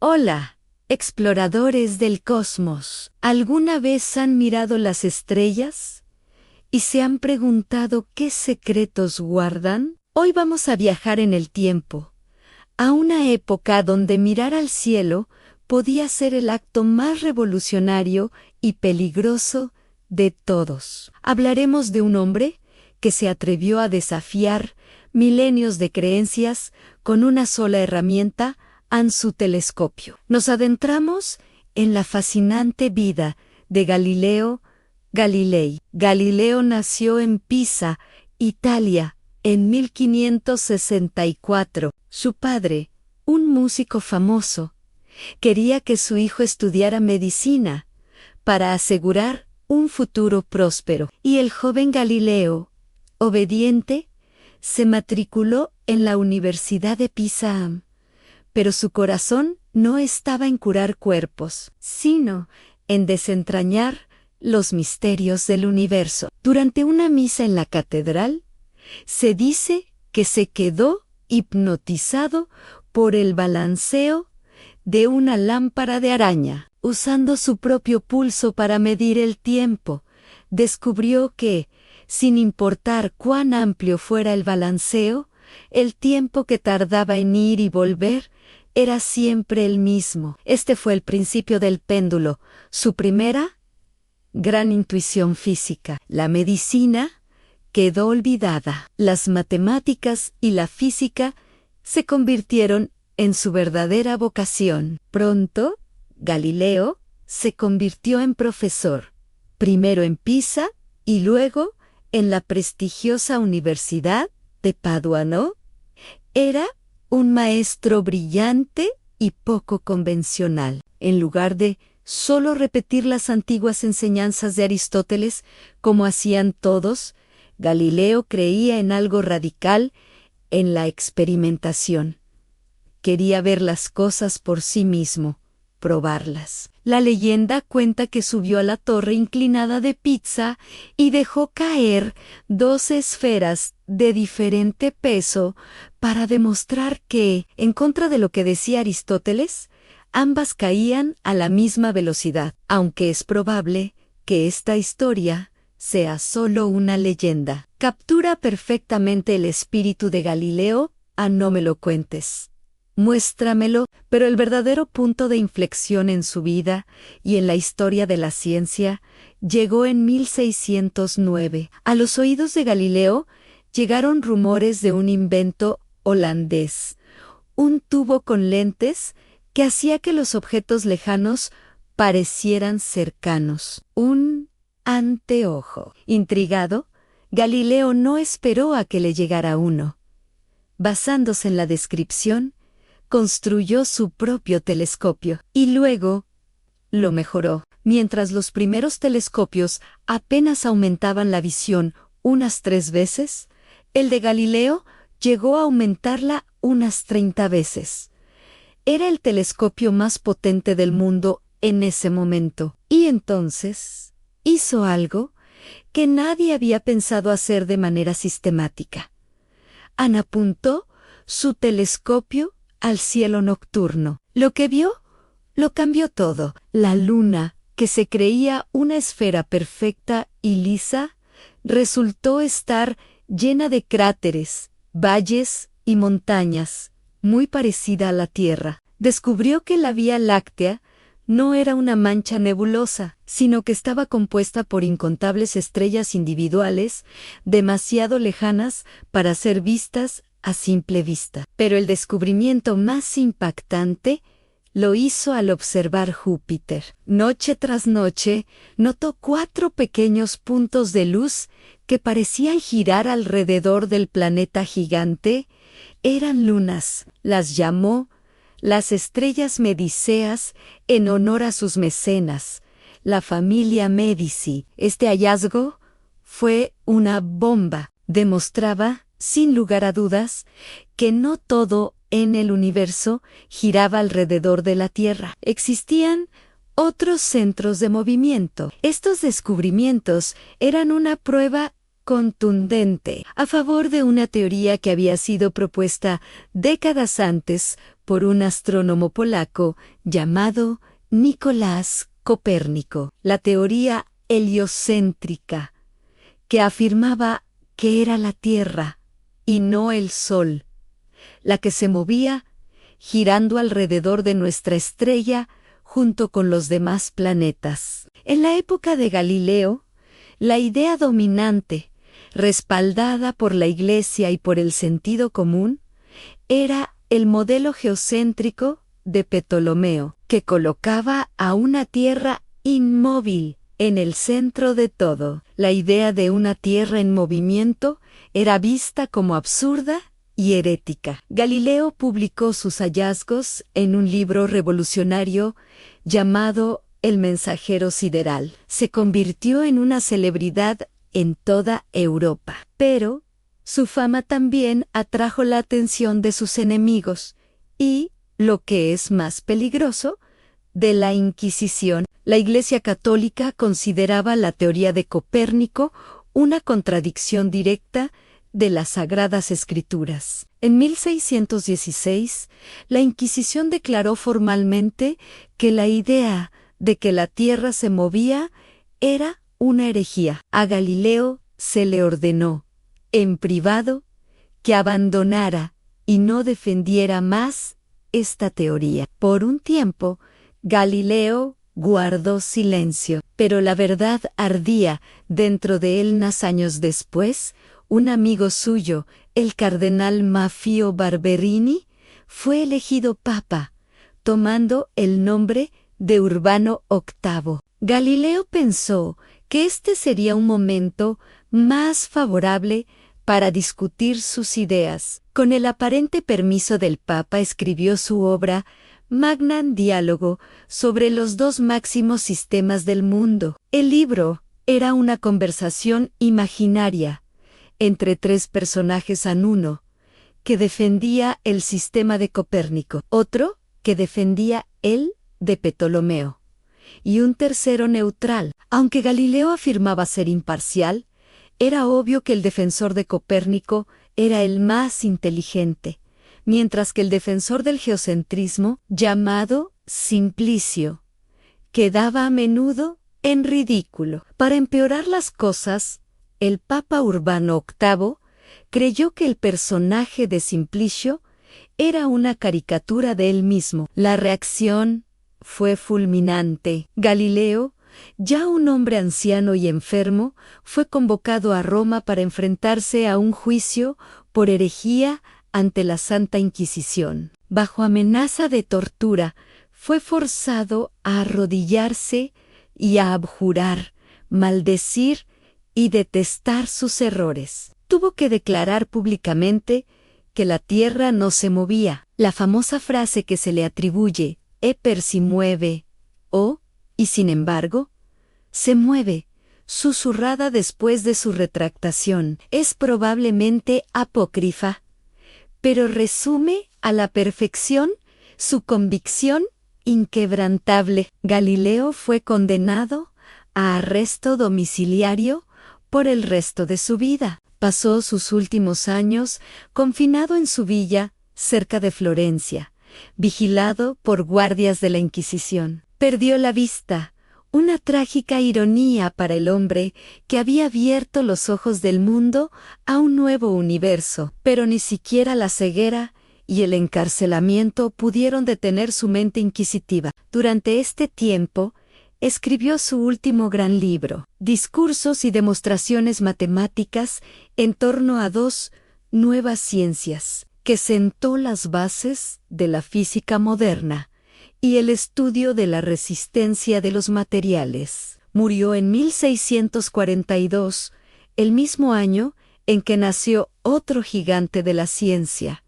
Hola, exploradores del cosmos. ¿Alguna vez han mirado las estrellas y se han preguntado qué secretos guardan? Hoy vamos a viajar en el tiempo, a una época donde mirar al cielo podía ser el acto más revolucionario y peligroso de todos. Hablaremos de un hombre que se atrevió a desafiar milenios de creencias con una sola herramienta, su telescopio. Nos adentramos en la fascinante vida de Galileo Galilei. Galileo nació en Pisa, Italia, en 1564. Su padre, un músico famoso, quería que su hijo estudiara medicina para asegurar un futuro próspero. Y el joven Galileo, obediente, se matriculó en la Universidad de Pisa. Pero su corazón no estaba en curar cuerpos, sino en desentrañar los misterios del universo. Durante una misa en la catedral, se dice que se quedó hipnotizado por el balanceo de una lámpara de araña. Usando su propio pulso para medir el tiempo, descubrió que, sin importar cuán amplio fuera el balanceo, el tiempo que tardaba en ir y volver era siempre el mismo. Este fue el principio del péndulo, su primera gran intuición física. La medicina quedó olvidada. Las matemáticas y la física se convirtieron en su verdadera vocación. Pronto, Galileo se convirtió en profesor, primero en Pisa y luego en la prestigiosa Universidad de Padua. Era un maestro brillante y poco convencional. En lugar de solo repetir las antiguas enseñanzas de Aristóteles, como hacían todos, Galileo creía en algo radical, en la experimentación. Quería ver las cosas por sí mismo, probarlas. La leyenda cuenta que subió a la torre inclinada de Pisa y dejó caer 2 esferas de diferente peso para demostrar que, en contra de lo que decía Aristóteles, ambas caían a la misma velocidad, aunque es probable que esta historia sea solo una leyenda. Captura perfectamente el espíritu de Galileo a "no me lo cuentes, muéstramelo", pero el verdadero punto de inflexión en su vida y en la historia de la ciencia llegó en 1609. A los oídos de Galileo llegaron rumores de un invento holandés, un tubo con lentes que hacía que los objetos lejanos parecieran cercanos, un anteojo. Intrigado, Galileo no esperó a que le llegara uno. Basándose en la descripción, construyó su propio telescopio y luego lo mejoró. Mientras los primeros telescopios apenas aumentaban la visión unas 3 veces, el de Galileo llegó a aumentarla unas 30 veces. Era el telescopio más potente del mundo en ese momento. Y entonces hizo algo que nadie había pensado hacer de manera sistemática. Apuntó su telescopio al cielo nocturno. Lo que vio lo cambió todo. La luna, que se creía una esfera perfecta y lisa, resultó estar llena de cráteres, valles y montañas, muy parecida a la Tierra. Descubrió que la Vía Láctea no era una mancha nebulosa, sino que estaba compuesta por incontables estrellas individuales, demasiado lejanas para ser vistas a simple vista. Pero el descubrimiento más impactante lo hizo al observar Júpiter. Noche tras noche, notó 4 pequeños puntos de luz que parecían girar alrededor del planeta gigante. Eran lunas. Las llamó las estrellas mediceas en honor a sus mecenas, la familia Medici. Este hallazgo fue una bomba. Demostraba, sin lugar a dudas, que no todo en el universo giraba alrededor de la Tierra. Existían otros centros de movimiento. Estos descubrimientos eran una prueba contundente a favor de una teoría que había sido propuesta décadas antes por un astrónomo polaco llamado Nicolás Copérnico. La teoría heliocéntrica, que afirmaba que era la Tierra, y no el Sol, la que se movía girando alrededor de nuestra estrella junto con los demás planetas. En la época de Galileo, la idea dominante, respaldada por la Iglesia y por el sentido común, era el modelo geocéntrico de Ptolomeo, que colocaba a una Tierra inmóvil en el centro de todo. La idea de una Tierra en movimiento era vista como absurda y herética. Galileo publicó sus hallazgos en un libro revolucionario llamado El Mensajero Sideral. Se convirtió en una celebridad en toda Europa. Pero su fama también atrajo la atención de sus enemigos y, lo que es más peligroso, de la Inquisición. La Iglesia Católica consideraba la teoría de Copérnico una contradicción directa de las Sagradas Escrituras. En 1616, la Inquisición declaró formalmente que la idea de que la Tierra se movía era una herejía. A Galileo se le ordenó, en privado, que abandonara y no defendiera más esta teoría. Por un tiempo, Galileo guardó silencio, pero la verdad ardía dentro de él. Unos años después, un amigo suyo, el cardenal Maffeo Barberini, fue elegido papa, tomando el nombre de Urbano VIII. Galileo pensó que este sería un momento más favorable para discutir sus ideas. Con el aparente permiso del Papa escribió su obra Magnam Diálogo sobre los dos máximos sistemas del mundo. El libro era una conversación imaginaria entre tres personajes en uno, que defendía el sistema de Copérnico, otro que defendía el de Ptolomeo, y un tercero neutral. Aunque Galileo afirmaba ser imparcial, era obvio que el defensor de Copérnico era el más inteligente, mientras que el defensor del geocentrismo, llamado Simplicio, quedaba a menudo en ridículo. Para empeorar las cosas, el Papa Urbano VIII creyó que el personaje de Simplicio era una caricatura de él mismo. La reacción fue fulminante. Galileo, ya un hombre anciano y enfermo, fue convocado a Roma para enfrentarse a un juicio por herejía ante la Santa Inquisición. Bajo amenaza de tortura, fue forzado a arrodillarse y a abjurar, maldecir y detestar sus errores. Tuvo que declarar públicamente que la Tierra no se movía. La famosa frase que se le atribuye, «Eper si mueve», o «y sin embargo», se mueve, susurrada después de su retractación, es probablemente apócrifa, pero resume a la perfección su convicción inquebrantable. Galileo fue condenado a arresto domiciliario por el resto de su vida. Pasó sus últimos años confinado en su villa cerca de Florencia, vigilado por guardias de la Inquisición. Perdió la vista, una trágica ironía para el hombre que había abierto los ojos del mundo a un nuevo universo. Pero ni siquiera la ceguera y el encarcelamiento pudieron detener su mente inquisitiva. Durante este tiempo, escribió su último gran libro, Discursos y demostraciones matemáticas en torno a dos nuevas ciencias, que sentó las bases de la física moderna y el estudio de la resistencia de los materiales. Murió en 1642, el mismo año en que nació otro gigante de la ciencia,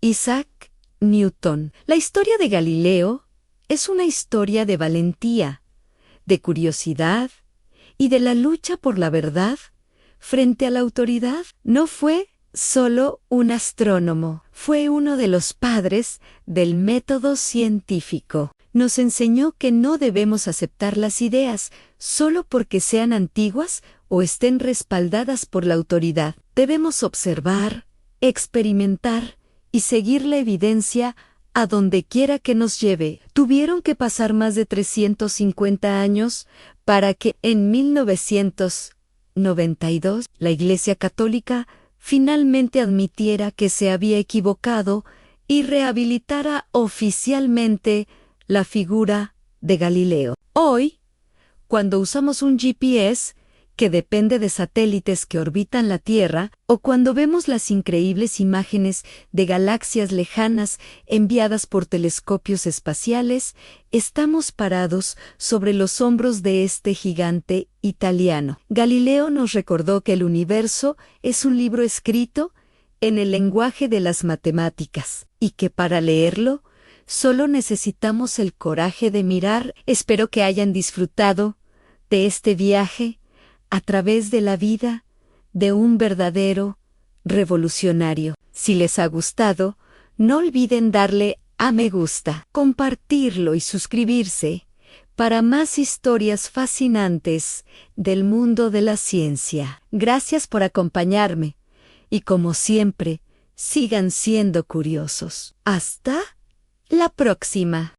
Isaac Newton. La historia de Galileo es una historia de valentía, de curiosidad y de la lucha por la verdad frente a la autoridad. No fue solo un astrónomo, fue uno de los padres del método científico. Nos enseñó que no debemos aceptar las ideas solo porque sean antiguas o estén respaldadas por la autoridad. Debemos observar, experimentar y seguir la evidencia a donde quiera que nos lleve. Tuvieron que pasar más de 350 años para que en 1992 la Iglesia Católica finalmente admitiera que se había equivocado y rehabilitara oficialmente la figura de Galileo. Hoy, cuando usamos un GPS que depende de satélites que orbitan la Tierra, o cuando vemos las increíbles imágenes de galaxias lejanas enviadas por telescopios espaciales, estamos parados sobre los hombros de este gigante italiano. Galileo nos recordó que el universo es un libro escrito en el lenguaje de las matemáticas, y que para leerlo solo necesitamos el coraje de mirar. Espero que hayan disfrutado de este viaje a través de la vida de un verdadero revolucionario. Si les ha gustado, no olviden darle a me gusta, compartirlo y suscribirse para más historias fascinantes del mundo de la ciencia. Gracias por acompañarme y, como siempre, sigan siendo curiosos. Hasta la próxima.